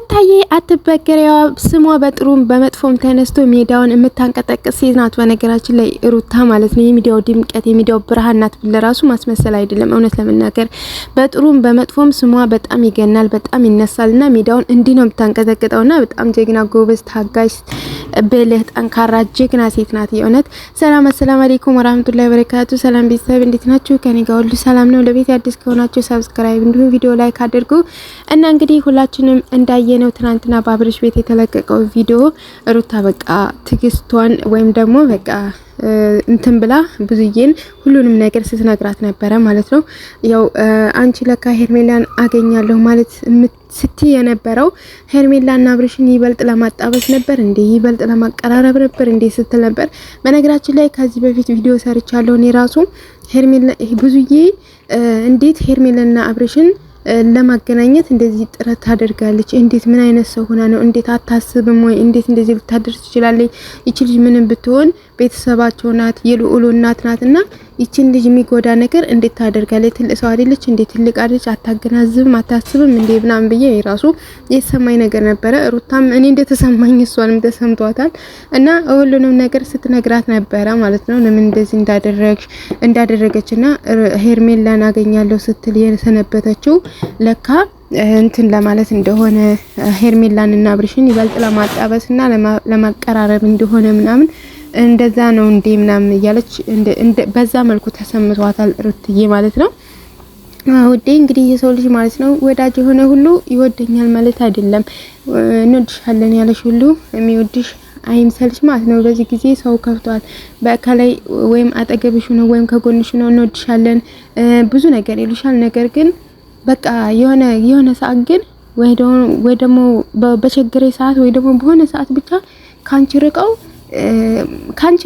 ሩታዬ አትበገሪዋ ስሟ በጥሩም በመጥፎም ተነስቶ ሜዳውን የምታንቀጠቅስ ሴት ናት። በነገራችን ላይ ሩታ ማለት ነው የሚዲያው ድምቀት የሚዲያው ብርሃን ናት። ለራሱ ማስመሰል አይደለም። እውነት ለመናገር በጥሩም በመጥፎም ስሟ በጣም ይገናል፣ በጣም ይነሳልና ሜዳውን እንዲህ ነው የምታንቀጠቅጠውና በጣም ጀግና፣ ጎበዝ፣ ታጋሽ፣ ብልህ፣ ጠንካራ ጀግና ሴት ናት። የእውነት ሰላም አሰላም አለይኩም ወራህመቱላሂ ወበረካቱ። ሰላም ቤተሰብ እንዴት ናችሁ? ከኔ ጋር ሁሉ ሰላም ነው። ለቤት አዲስ ከሆናችሁ ሰብስክራይብ እንዲሁም ቪዲዮ ላይክ አድርጉ እና እንግዲህ ሁላችንም እንዳየነው ትናንትና በአብርሽ ቤት የተለቀቀው ቪዲዮ ሩታ በቃ ትግስቷን ወይም ደግሞ በቃ እንትን ብላ ብዙዬን ሁሉንም ነገር ስትነግራት ነበረ ማለት ነው። ያው አንቺ ለካ ሄርሜላን አገኛለሁ ማለት ስትይ የነበረው ሄርሜላና አብርሽን ይበልጥ ለማጣበስ ነበር እንዴ? ይበልጥ ለማቀራረብ ነበር እንዴ ስትል ነበር። በነገራችን ላይ ከዚህ በፊት ቪዲዮ ሰርቻለሁ እኔ ራሱ ሄርሜላ ብዙዬ እንዴት ሄርሜላና አብርሽን ለማገናኘት እንደዚህ ጥረት ታደርጋለች? እንዴት ምን አይነት ሰው ሆና ነው? እንዴት አታስብም ወይ? እንዴት እንደዚህ ልታደርስ ትችላለች? ይቺ ልጅ ምንም ብትሆን ቤተሰባቸው ናት፣ የልዑሉ እናት ናትና ይቺን ልጅ የሚጎዳ ነገር እንዴት ታደርጋለች? ትልቅ ሰው አይደለች እንዴ? ትልቅ አይደለች? አታገናዝብም? አታስብም እንዴ? ምናምን ብዬ ራሱ የተሰማኝ ነገር ነበረ። ሩታም እኔ እንደተሰማኝ እሷንም ተሰምቷታል እና ሁሉንም ነገር ስትነግራት ነበረ ማለት ነው። ለምን እንደዚህ እንዳደረገችና ሄርሜላን አገኛለሁ ስትል የሰነበተችው ለካ እንትን ለማለት እንደሆነ ሄርሜላን እና አብርሽን ይበልጥ ለማጣበስና ለማቀራረብ እንደሆነ ምናምን እንደዛ ነው እንዴ ምናምን እያለች በዛ መልኩ ተሰምቷታል ሩትዬ ማለት ነው። ውዴ እንግዲህ የሰው ልጅ ማለት ነው ወዳጅ የሆነ ሁሉ ይወደኛል ማለት አይደለም። እንወድሻለን ያለሽ ሁሉ የሚወድሽ አይምሰልሽ ማለት ነው። በዚህ ጊዜ ሰው ከፍቷል። በከላይ ወይም አጠገብሽ ነው ወይም ከጎንሽ ነው እንወድሻለን ብዙ ነገር ይሉሻል። ነገር ግን በቃ የሆነ ሰዓት ግን ወይ ደግሞ በቸገረ ሰዓት ወይ ደግሞ በሆነ ሰዓት ብቻ ካንቺ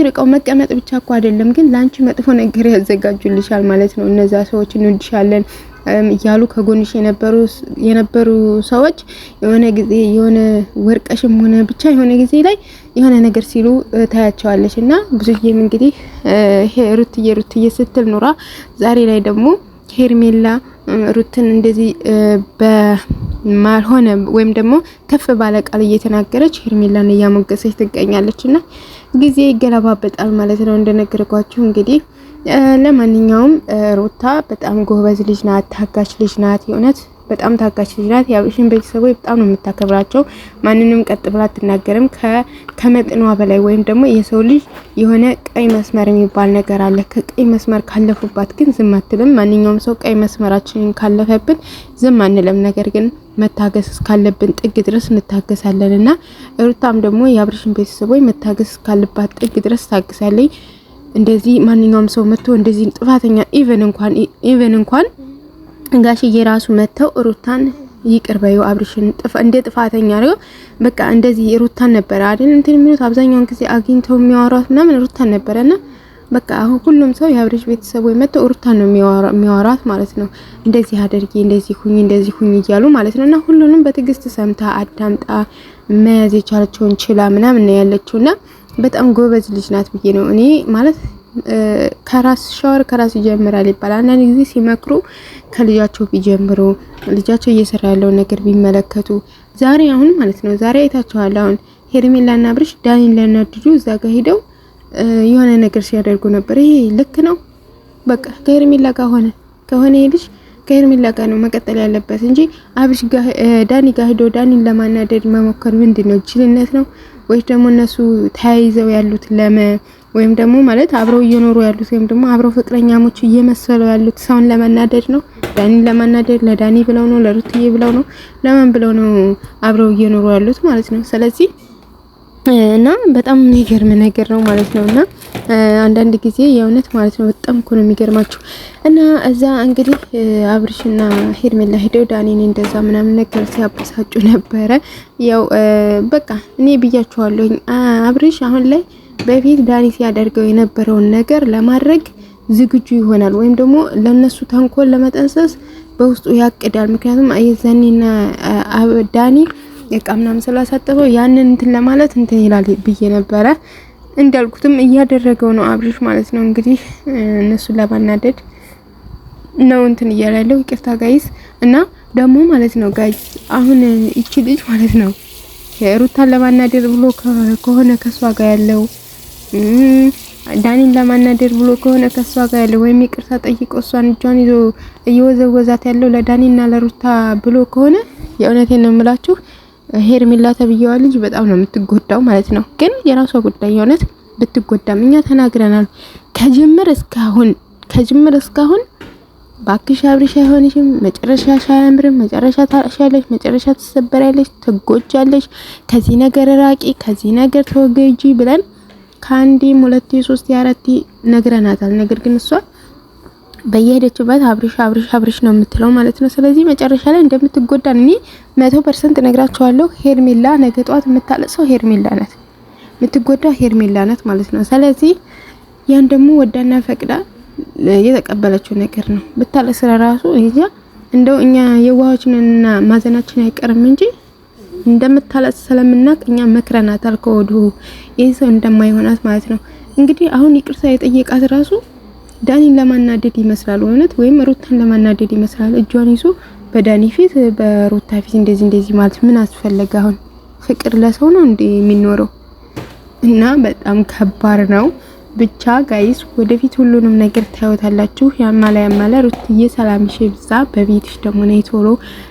ርቀው መቀመጥ ብቻ እኮ አይደለም፣ ግን ላንቺ መጥፎ ነገር ያዘጋጁልሻል ማለት ነው። እነዛ ሰዎች እንወድሻለን እያሉ ከጎንሽ የነበሩ ሰዎች የሆነ ጊዜ የሆነ ወርቀሽም ሆነ ብቻ የሆነ ጊዜ ላይ የሆነ ነገር ሲሉ ታያቸዋለች እና ብዙዬም እንግዲህ ሩትዬ ስትል ኑራ ዛሬ ላይ ደግሞ ሄርሜላ ሩትን እንደዚህ በማልሆነ ወይም ደግሞ ከፍ ባለ ቃል እየተናገረች ሄርሜላን እያሞገሰች ትገኛለችና ጊዜ ይገለባበጣል ማለት ነው እንደነገርኳችሁ። እንግዲህ ለማንኛውም ሩታ በጣም ጎበዝ ልጅ ናት፣ ታጋች ልጅ ናት። የእውነት በጣም ታጋች ልጅ ናት። የአብርሽን ቤተሰቦች በጣም ነው የምታከብራቸው። ማንንም ቀጥ ብላ አትናገርም ከመጥኗ በላይ ወይም ደግሞ የሰው ልጅ የሆነ ቀይ መስመር የሚባል ነገር አለ። ከቀይ መስመር ካለፉባት ግን ዝም አትልም። ማንኛውም ሰው ቀይ መስመራችንን ካለፈብን ዝም አንልም። ነገር ግን መታገስ እስካለብን ጥግ ድረስ እንታገሳለንና ሩታም ደግሞ የአብርሽን ቤተሰቦች መታገስ እስካለባት ጥግ ድረስ ታግሳለች። እንደዚህ ማንኛውም ሰው መጥቶ እንደዚህ ጥፋተኛ ኢቨን እንኳን ጋሽዬ ራሱ መተው ሩታን ይቅር በዩ አብርሽን እንደ ጥፋተኛ ነው በቃ እንደዚህ ሩታን ነበር አይደል እንትን የሚሉት አብዛኛውን ጊዜ አግኝተው የሚያወራት ምናምን ሩታን ነበርና በቃ ሁሉም ሰው የአብርሽ ቤተሰቦች መተው ሩታን ነው የሚያወራት ማለት ነው። እንደዚህ አድርጊ፣ እንደዚህ ሁኚ እያሉ ማለት ነውና ሁሉንም በትዕግስት ሰምታ አዳምጣ መያዝ የቻለችውን ችላ ምናምን ነው ያለችውና በጣም ጎበዝ ልጅ ናት ብዬ ነው እኔ ማለት ከራስ ይጀምራል ይባላል። አንዳንድ ጊዜ ሲመክሩ ከልጃቸው ቢጀምሩ ልጃቸው እየሰራ ያለው ነገር ቢመለከቱ ዛሬ አሁን ማለት ነው ዛሬ አይታችኋል። አሁን ሄርሜላና አብርሽ ዳኒን ለናድዱ እዛ ጋር ሄደው የሆነ ነገር ሲያደርጉ ነበር። ይሄ ልክ ነው? በቃ ከሄርሜላ ጋር ከሆነ ልጅ ከሄርሜላ ጋር ነው መቀጠል ያለበት እንጂ አብርሽ ጋር ዳኒ ጋር ሄዶ ዳኒን ለማናደድ መሞከር ምንድነው? ጅልነት ነው ወይስ ደግሞ እነሱ ተያይዘው ያሉት ወይም ደግሞ ማለት አብረው እየኖሩ ያሉት ወይም ደግሞ አብረው ፍቅረኛሞች እየመሰሉ ያሉት ሰውን ለማናደድ ነው? ዳኒን ለማናደድ ለዳኒ ብለው ነው? ለሩትዬ ብለው ነው? ለማን ብለው ነው አብረው እየኖሩ ያሉት ማለት ነው? ስለዚህ እና በጣም የሚገርም ነገር ነው ማለት ነውና አንዳንድ ጊዜ የእውነት ማለት ነው በጣም እኮ ነው የሚገርማችሁ። እና እዛ እንግዲህ አብርሽና ሄርሜላ ሄደው ዳኒን እንደዛ ምናምን ነገር ሲያበሳጩ ነበረ። ያው በቃ እኔ ብያችኋለሁ አብርሽ አሁን ላይ በፊት ዳኒ ሲያደርገው የነበረውን ነገር ለማድረግ ዝግጁ ይሆናል ወይም ደግሞ ለነሱ ተንኮል ለመጠንሰስ በውስጡ ያቅዳል። ምክንያቱም አየዛኒና ዳኒ የቃምናም ስላሳጠበው ያንን እንትን ለማለት እንትን ይላል ብዬ ነበረ። እንዳልኩትም እያደረገው ነው አብርሽ ማለት ነው። እንግዲህ እነሱ ለማናደድ ነው እንትን እያለ ያለው። ይቅርታ ጋይስ። እና ደግሞ ማለት ነው ጋይስ አሁን እቺ ልጅ ማለት ነው ሩታን ለማናደር ብሎ ከሆነ ከሷ ጋር ያለው ዳኒን ለማናደር ብሎ ከሆነ ከሷ ጋር ያለው ወይም ይቅርታ ጠይቆ እሷን እጇን ይዞ እየወዘወዛት ያለው ለዳኒና ለሩታ ብሎ ከሆነ የእውነቴን ነው የምላችሁ ሄርሜላ ተብየዋ ልጅ በጣም ነው የምትጎዳው ማለት ነው። ግን የራሷ ጉዳይ የእውነት ብትጎዳም እኛ ተናግረናል። ከጅምር እስካሁን ባክሽ አብርሽ አይሆንሽም፣ መጨረሻሽ አያምርም፣ መጨረሻ ታሻለሽ፣ መጨረሻ ትሰበሪያለሽ፣ ትጎጃለሽ፣ ከዚህ ነገር ራቂ፣ ከዚህ ነገር ተወገጂ ብለን ከአንዴም ሁለቴ ሶስቴ አራቴ ነግረናታል። ነገር ግን እሷ በየሄደችበት አብርሽ ነው የምትለው ማለት ነው። ስለዚህ መጨረሻ ላይ እንደምትጎዳ እኔ 100% ነግራቸዋለሁ። ሄርሜላ ነገ ጧት የምታለቅሰው ሄርሜላ ናት፣ የምትጎዳው ሄርሜላ ናት ማለት ነው። ስለዚህ ያን ደግሞ ወዳና ፈቅዳ የተቀበለችው ነገር ነው። ብታለቅስ ራሱ እንጃ እንደው እኛ የዋሆችንና ማዘናችን አይቀርም እንጂ እንደምታለቅስ ስለምናቅ እኛ መክረናታል ከወዲሁ ይሄ ሰው እንደማይሆናት ማለት ነው። እንግዲህ አሁን ይቅርታ የጠየቃት ራሱ ዳኒን ለማናደድ ይመስላል እውነት፣ ወይም ሩታን ለማናደድ ይመስላል። እጇን ይዞ በዳኒ ፊት በሩታ ፊት እንደዚህ ማለት ምን አስፈለገ? አሁን ፍቅር ለሰው ነው እንዴ የሚኖረው? እና በጣም ከባድ ነው። ብቻ ጋይስ ወደፊት ሁሉንም ነገር ታዩታላችሁ። ያማላ ሩትዬ ሰላምሽ ይብዛ። በቤትሽ ደግሞ ነይ ቶሎ፣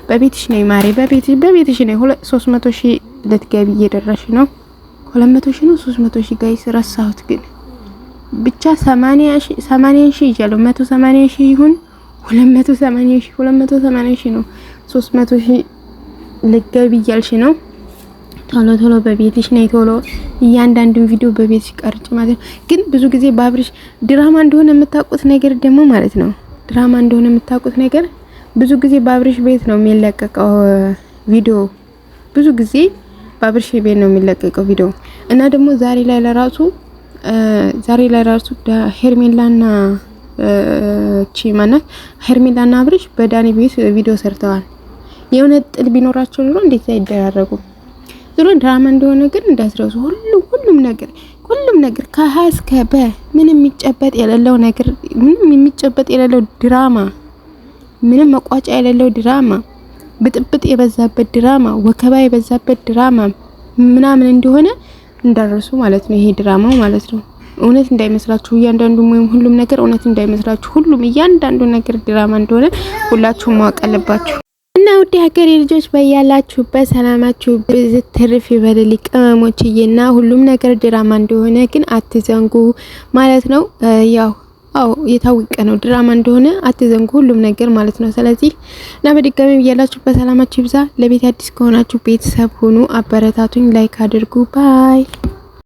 በቤትሽ ነይ ማሬ፣ በቤትሽ ነይ። 300 ሺህ ልትገቢ እየደረሽ ነው። 200 ሺህ ነው 300 ሺህ ጋይስ ረሳሁት ግን ብቻ 80 ሺህ ይያለው 180 ሺህ ይሁን 280 ሺህ ነው 300 ሺህ ልትገቢ እያልሽ ነው። ቶሎ በቤትሽ ነይ ቶሎ። እያንዳንዱን ቪዲዮ በቤትሽ ቀርጭ ማለት ነው። ግን ብዙ ጊዜ በአብርሽ ድራማ እንደሆነ የምታውቁት ነገር ደግሞ ማለት ነው ብዙ ጊዜ በአብርሽ ቤት ነው የሚለቀቀው ቪዲዮ። ብዙ ጊዜ በአብርሽ ቤት ነው የሚለቀቀው ቪዲዮ እና ደግሞ ዛሬ ላይ ለራሱ ሄርሜላና ሄርሜላና አብርሽ በዳኒ ቤት ቪዲዮ ሰርተዋል። የሆነ ጥል ቢኖራቸው ነው እንዴት አይደራረጉም? ዝሮ ድራማ እንደሆነ ግን እንዳትረሱ። ሁሉም ነገር ከሀ እስከ በ ምንም የሚጨበጥ የሌለው ድራማ፣ ምንም መቋጫ የሌለው ድራማ፣ ብጥብጥ የበዛበት ድራማ፣ ወከባ የበዛበት ድራማ ምናምን እንደሆነ እንዳትረሱ ማለት ነው። ይሄ ድራማው ማለት ነው። እውነት እንዳይመስላችሁ እያንዳንዱ ወይም ሁሉም ነገር እውነት እንዳይመስላችሁ። እያንዳንዱ ነገር ድራማ እንደሆነ ሁላችሁም ማወቅ አለባችሁ። እና ውድ ሀገሬ ልጆች በያላችሁበት ሰላማችሁ ብዝት ትርፍ ይበልልኝ ቅመሞችዬና ሁሉም ነገር ድራማ እንደሆነ ግን አትዘንጉ ማለት ነው። የታወቀ ነው ድራማ እንደሆነ አትዘንጉ ሁሉም ነገር ማለት ነው። ስለዚህ እና በድጋሚ በያላችሁበት ሰላማችሁ ይብዛ። ለቤት አዲስ ከሆናችሁ ቤተሰብ ሁኑ፣ አበረታቱኝ፣ ላይክ አድርጉ። ባይ